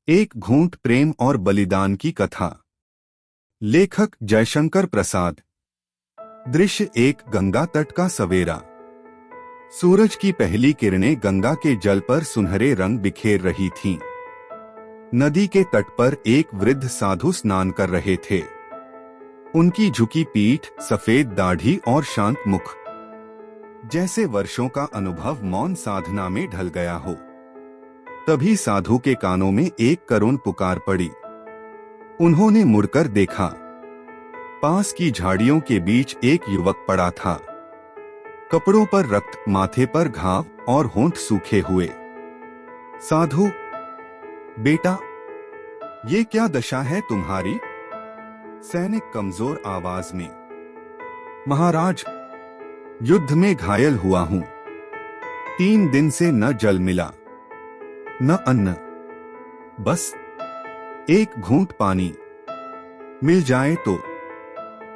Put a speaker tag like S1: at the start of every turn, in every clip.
S1: एक घूंट प्रेम और बलिदान की कथा। लेखक जयशंकर प्रसाद। दृश्य एक गंगा तट का सवेरा। सूरज की पहली किरणें गंगा के जल पर सुनहरे रंग बिखेर रही थीं। नदी के तट पर एक वृद्ध साधु स्नान कर रहे थे। उनकी झुकी पीठ, सफेद दाढ़ी और शांत मुख, जैसे वर्षों का अनुभव मौन साधना में ढल गया हो। तभी साधु के कानों में एक करुण पुकार पड़ी। उन्होंने मुड़कर देखा। पास की झाड़ियों के बीच एक युवक पड़ा था। कपड़ों पर रक्त, माथे पर घाव और होंठ सूखे हुए। साधु, बेटा, ये क्या दशा है तुम्हारी? सैनिक कमजोर आवाज में। महाराज, युद्ध में घायल हुआ हूं। 3 दिन से न जल मिला, न अन्न, बस एक घूंट पानी मिल जाए तो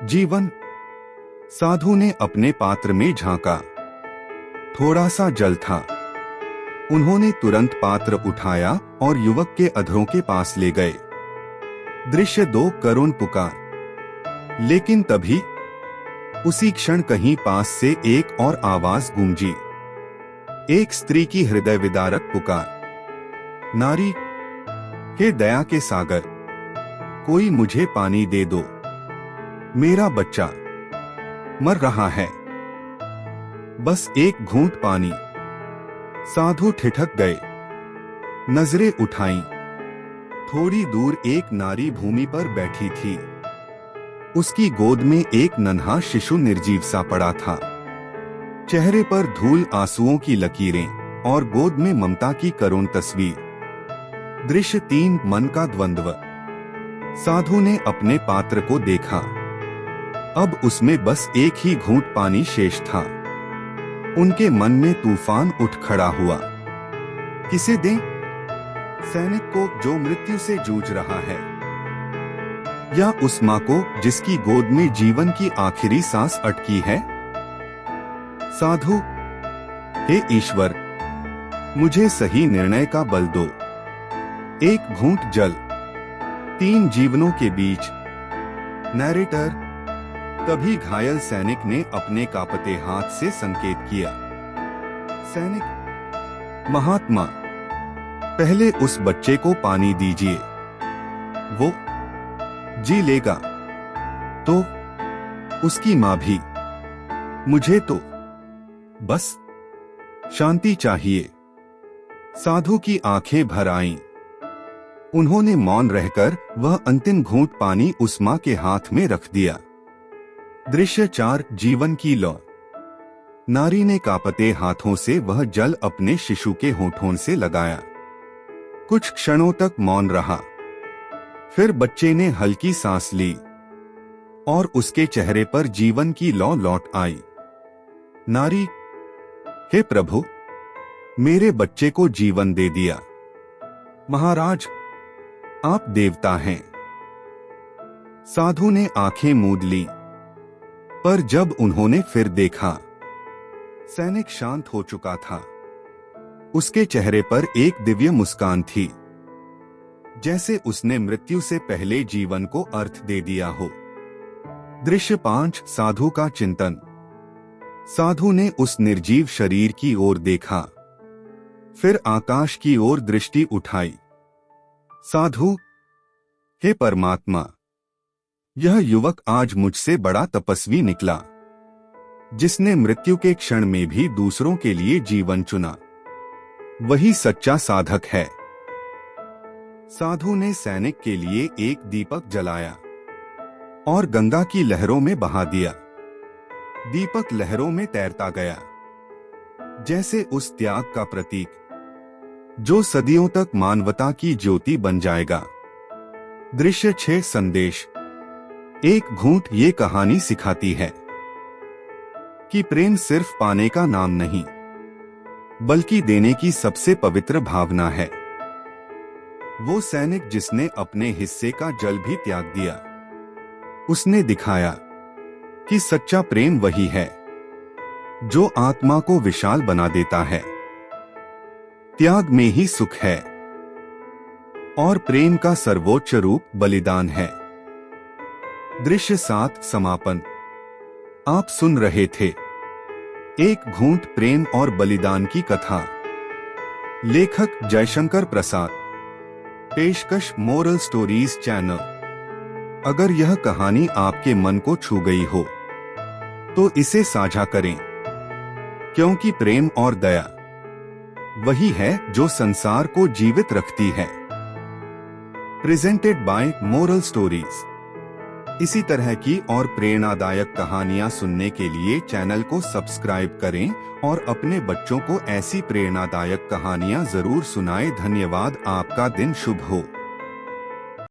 S1: जीवन। साधु ने अपने पात्र में झांका। थोड़ा सा जल था। उन्होंने तुरंत पात्र उठाया और युवक के अधरों के पास ले गए। दृश्य 2, करुण पुकार। लेकिन तभी उसी क्षण कहीं पास से एक और आवाज गूंजी। एक स्त्री की हृदय विदारक पुकार। नारी, हे दया के सागर, कोई मुझे पानी दे दो। मेरा बच्चा मर रहा है, बस एक घूंट पानी। साधु ठिठक गए। नजरें उठाईं। थोड़ी दूर एक नारी भूमि पर बैठी थी। उसकी गोद में एक नन्हा शिशु निर्जीव सा पड़ा था। चेहरे पर धूल, आंसुओं की लकीरें और गोद में ममता की करुण तस्वीर। दृश्य 3, मन का द्वंद्व। साधु ने अपने पात्र को देखा। अब उसमें बस एक ही घूंट पानी शेष था। उनके मन में तूफान उठ खड़ा हुआ। किसे दें? सैनिक को जो मृत्यु से जूझ रहा है, या उस मां को जिसकी गोद में जीवन की आखिरी सांस अटकी है? साधु, हे ईश्वर, मुझे सही निर्णय का बल दो। एक घूंट जल, 3 जीवनों के बीच। नैरेटर। तभी घायल सैनिक ने अपने कांपते हाथ से संकेत किया। सैनिक, महात्मा, पहले उस बच्चे को पानी दीजिए। वो जी लेगा तो उसकी मां भी। मुझे तो बस शांति चाहिए। साधु की आंखें भर आईं। उन्होंने मौन रहकर वह अंतिम घूंट पानी उस मां के हाथ में रख दिया। दृश्य 4, जीवन की लौ। नारी ने कांपते हाथों से वह जल अपने शिशु के होठों से लगाया। कुछ क्षणों तक मौन रहा। फिर बच्चे ने हल्की सांस ली और उसके चेहरे पर जीवन की लौ लौट आई। नारी, हे प्रभु, मेरे बच्चे को जीवन दे दिया। महाराज, आप देवता हैं। साधु ने आंखें मूंद ली, पर जब उन्होंने फिर देखा, सैनिक शांत हो चुका था। उसके चेहरे पर एक दिव्य मुस्कान थी, जैसे उसने मृत्यु से पहले जीवन को अर्थ दे दिया हो। दृश्य 5, साधु का चिंतन। साधु ने उस निर्जीव शरीर की ओर देखा, फिर आकाश की ओर दृष्टि उठाई। साधु, हे परमात्मा, यह युवक आज मुझसे बड़ा तपस्वी निकला, जिसने मृत्यु के क्षण में भी दूसरों के लिए जीवन चुना। वही सच्चा साधक है। साधु ने सैनिक के लिए एक दीपक जलाया और गंगा की लहरों में बहा दिया। दीपक लहरों में तैरता गया, जैसे उस त्याग का प्रतीक जो सदियों तक मानवता की ज्योति बन जाएगा। दृश्य 6, संदेश। एक घूंट ये कहानी सिखाती है कि प्रेम सिर्फ पाने का नाम नहीं, बल्कि देने की सबसे पवित्र भावना है। वो सैनिक जिसने अपने हिस्से का जल भी त्याग दिया, उसने दिखाया कि सच्चा प्रेम वही है जो आत्मा को विशाल बना देता है। त्याग में ही सुख है। और प्रेम का सर्वोच्च रूप बलिदान है। दृश्य 7 समापन। आप सुन रहे थे एक घूंट प्रेम और बलिदान की कथा। लेखक जयशंकर प्रसाद। पेशकश मोरल स्टोरीज चैनल। अगर यह कहानी आपके मन को छू गई हो तो इसे साझा करें, क्योंकि प्रेम और दया वही है जो संसार को जीवित रखती है। Presented by moral stories. इसी तरह की और प्रेरणादायक कहानियां सुनने के लिए चैनल को सब्सक्राइब करें और अपने बच्चों को ऐसी प्रेरणादायक कहानियां जरूर सुनाएं। धन्यवाद। आपका दिन शुभ हो।